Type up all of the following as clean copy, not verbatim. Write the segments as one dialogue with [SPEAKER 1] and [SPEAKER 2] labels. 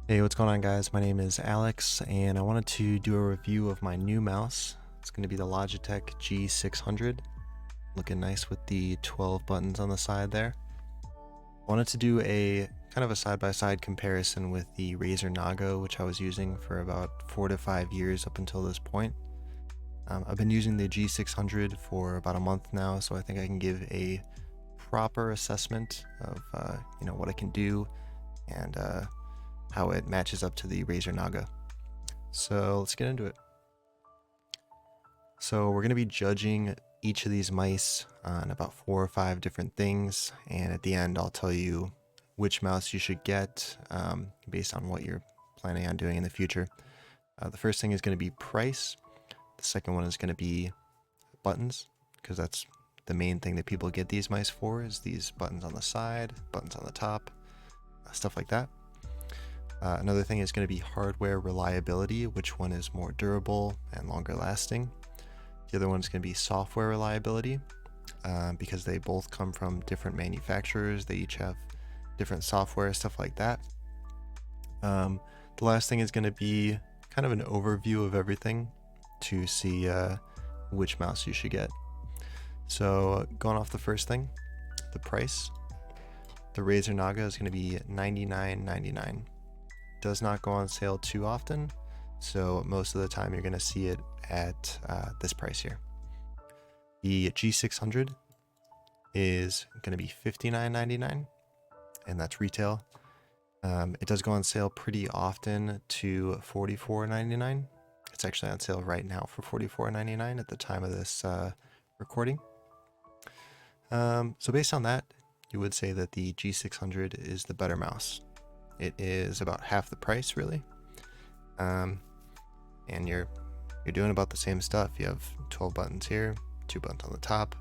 [SPEAKER 1] Hey, what's going on, guys? My name is Alex, and I wanted to do a review of my new mouse. It's going to be the Logitech G600, looking nice with the 12 buttons on the side there. I wanted to do a kind of a side-by-side comparison with the Razer Naga, which I was using for about 4 to 5 years up until this point. I've been using the G600 for about a month now, so I think I can give a proper assessment of what it can do and how it matches up to the Razer Naga. So let's get into it. So we're going to be judging each of these mice on about 4 or 5 different things, and at the end I'll tell you which mouse you should get based on what you're planning on doing in the future. The first thing is going to be price. The second one is going to be buttons, because that's the main thing that people get these mice for, is these buttons on the side, buttons on the top, stuff like that. Another thing is going to be hardware reliability, which one is more durable and longer lasting. The other one is going to be software reliability, because they both come from different manufacturers. They each have different software, stuff like that. The last thing is going to be kind of an overview of everything to see which mouse you should get. So going off the first thing, the price. The Razer Naga is going to be $99.99. Does not go on sale too often, so most of the time you're going to see it at this price here. The G600 is going to be $59.99, and that's retail. It does go on sale pretty often to $44.99. It's actually on sale right now for $44.99 at the time of this recording. So based on that, you would say that the G600 is the better mouse. It is about half the price, really, and you're doing about the same stuff. You have 12 buttons here, 2 buttons on the top,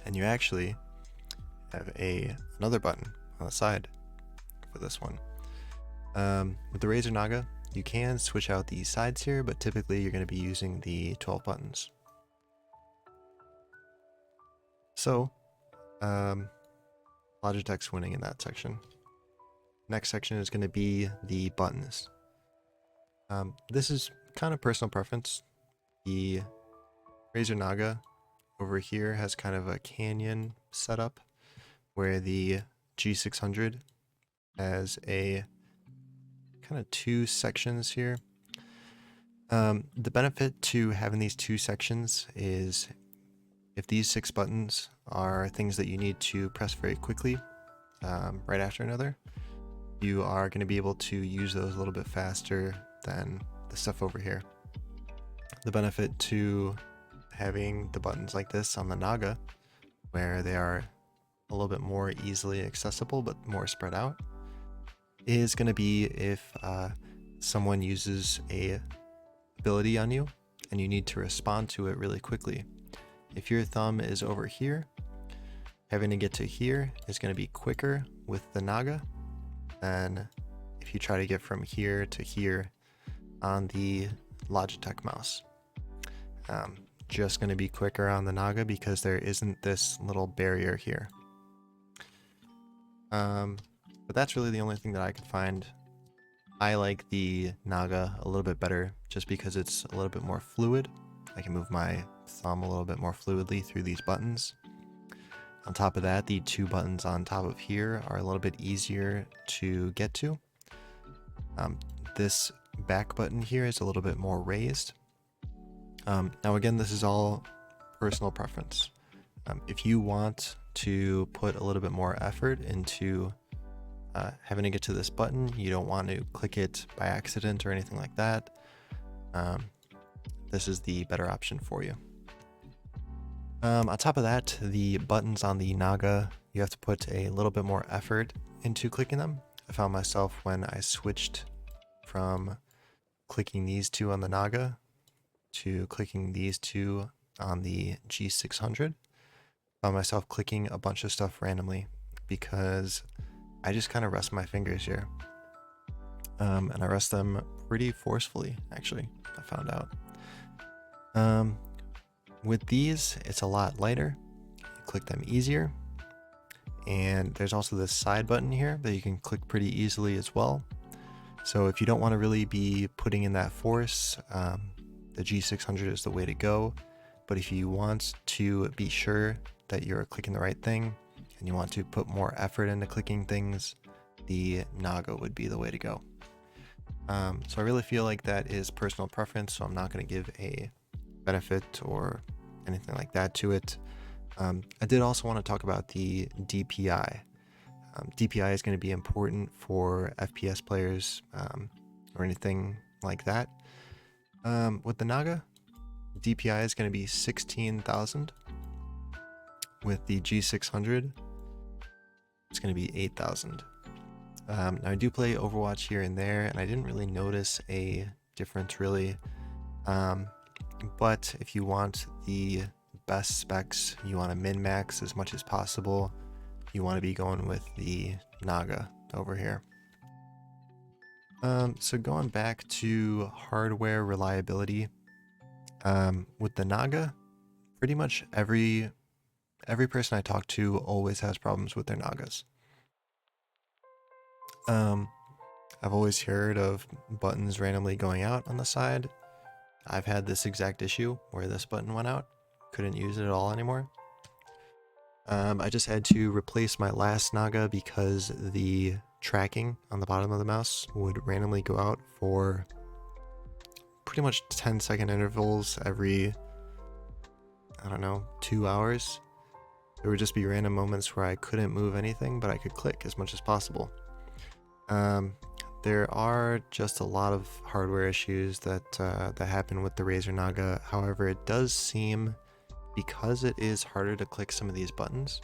[SPEAKER 1] and you actually have another button on the side for this one. With the Razer Naga, you can switch out the sides here, but typically you're going to be using the 12 buttons. So, Logitech's winning in that section. Next section is going to be the buttons. This is kind of personal preference. The Razer Naga over here has kind of a canyon setup, where the G600 has a kind of 2 sections here. The benefit to having these 2 sections is if these 6 buttons are things that you need to press very quickly right after another, you are going to be able to use those a little bit faster than the stuff over here. The benefit to having the buttons like this on the Naga, where they are a little bit more easily accessible but more spread out, is going to be if someone uses a ability on you and you need to respond to it really quickly. If your thumb is over here, having to get to here is going to be quicker with the Naga than if you try to get from here to here on the Logitech mouse. Just going to be quicker on the Naga because there isn't this little barrier here. But that's really the only thing that I could find. I like the Naga a little bit better just because it's a little bit more fluid. I can move my thumb a little bit more fluidly through these buttons. On top of that, the 2 buttons on top of here are a little bit easier to get to. This back button here is a little bit more raised. Now again, this is all personal preference. If you want to put a little bit more effort into having to get to this button, you don't want to click it by accident or anything like that, this is the better option for you. On top of that, the buttons on the Naga, you have to put a little bit more effort into clicking them. I found myself when I switched from clicking these 2 on the Naga to clicking these 2 on the G600, found myself clicking a bunch of stuff randomly because I just kind of rest my fingers here. And I rest them pretty forcefully, actually, I found out. With these, it's a lot lighter. You click them easier. And there's also this side button here that you can click pretty easily as well. So if you don't want to really be putting in that force, the G600 is the way to go. But if you want to be sure that you're clicking the right thing and you want to put more effort into clicking things, the Naga would be the way to go. So I really feel like that is personal preference, so I'm not going to give a benefit or anything like that to it. I did also want to talk about the DPI. DPI is going to be important for FPS players or anything like that. With the Naga, DPI is going to be 16,000. With the G600, it's going to be 8,000. Now I do play Overwatch here and there, and I didn't really notice a difference really. But if you want the best specs, you want to min-max as much as possible, you want to be going with the Naga over here. So going back to hardware reliability, with the Naga, pretty much every person I talk to always has problems with their Nagas. I've always heard of buttons randomly going out on the side. I've had this exact issue where this button went out, couldn't use it at all anymore. I just had to replace my last Naga because the tracking on the bottom of the mouse would randomly go out for pretty much 10-second intervals every, I don't know, 2 hours. There would just be random moments where I couldn't move anything, but I could click as much as possible. There are just a lot of hardware issues that happen with the Razer Naga. However, it does seem, because it is harder to click some of these buttons,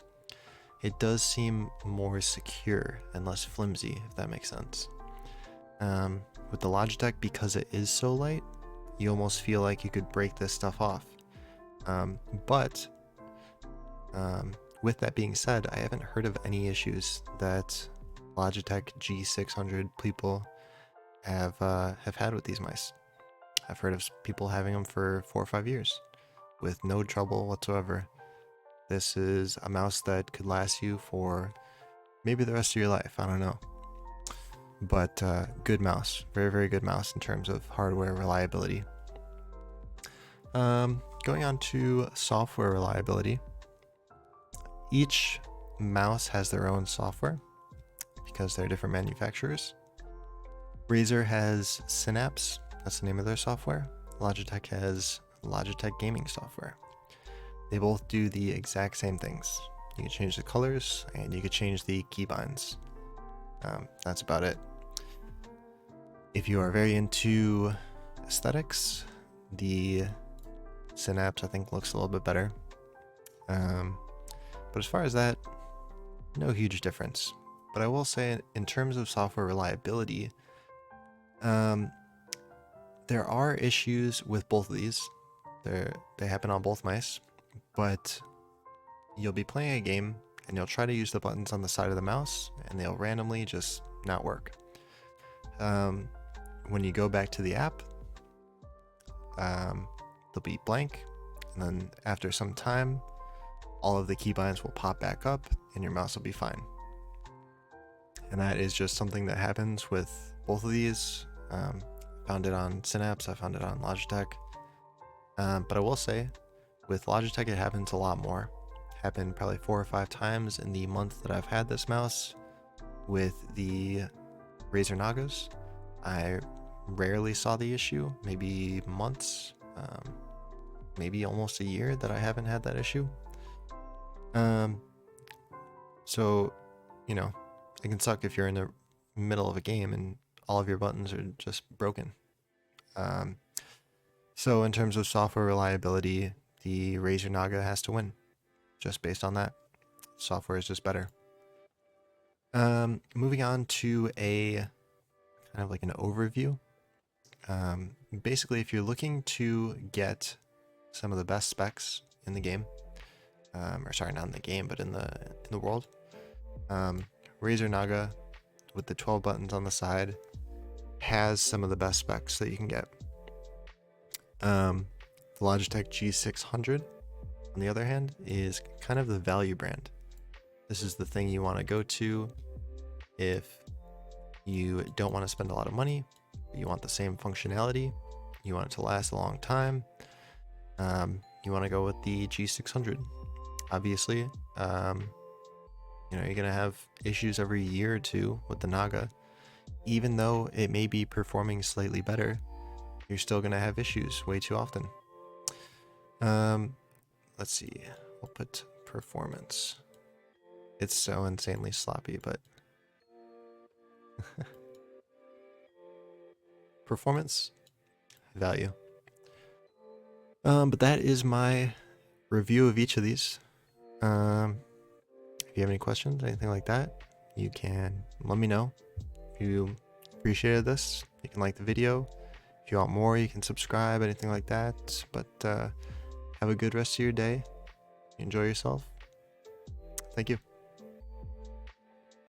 [SPEAKER 1] it does seem more secure and less flimsy, if that makes sense. With the Logitech, because it is so light, you almost feel like you could break this stuff off. But with that being said, I haven't heard of any issues that Logitech G600 people have had with these mice. I've heard of people having them for 4 or 5 years with no trouble whatsoever. This is a mouse that could last you for maybe the rest of your life, I don't know. But good mouse, very, very good mouse in terms of hardware reliability. Going on to software reliability. Each mouse has their own software because they're different manufacturers. Razer has Synapse, that's the name of their software. Logitech has Logitech gaming software. They both do the exact same things. You can change the colors and you can change the keybinds. That's about it. If you are very into aesthetics, the Synapse I think looks a little bit better. But as far as that, no huge difference. But I will say, in terms of software reliability, there are issues with both of these. They happen on both mice, but you'll be playing a game and you'll try to use the buttons on the side of the mouse and they'll randomly just not work. When you go back to the app, they'll be blank, and then after some time, all of the keybinds will pop back up and your mouse will be fine. And that is just something that happens with both of these. Found it on Synapse, I found it on Logitech. But I will say, with Logitech it happens a lot more. Happened probably 4 or 5 times in the month that I've had this mouse. With the Razer Nagas, I rarely saw the issue, maybe months, maybe almost a year that I haven't had that issue. So, you know, it can suck if you're in the middle of a game and all of your buttons are just broken. So in terms of software reliability, the Razer Naga has to win, just based on that. Software is just better. Moving on to a kind of like an overview. Basically, if you're looking to get some of the best specs in the game, or sorry, not in the game, but in the world, Razer Naga with the 12 buttons on the side has some of the best specs that you can get. The Logitech G600, on the other hand, is kind of the value brand. This is the thing you want to go to if You don't want to spend a lot of money, but you want the same functionality. You want it to last a long time. You want to go with the G600. Obviously, you're gonna have issues every year or two with the Naga. Even though it may be performing slightly better, you're still gonna have issues way too often. Let's see. We'll put performance. It's so insanely sloppy, but performance, value. But that is my review of each of these. If you have any questions, anything like that, you can let me know. If you appreciated this, you can like the video. If you want more, you can subscribe, anything like that. But have a good rest of your day. Enjoy yourself. Thank you.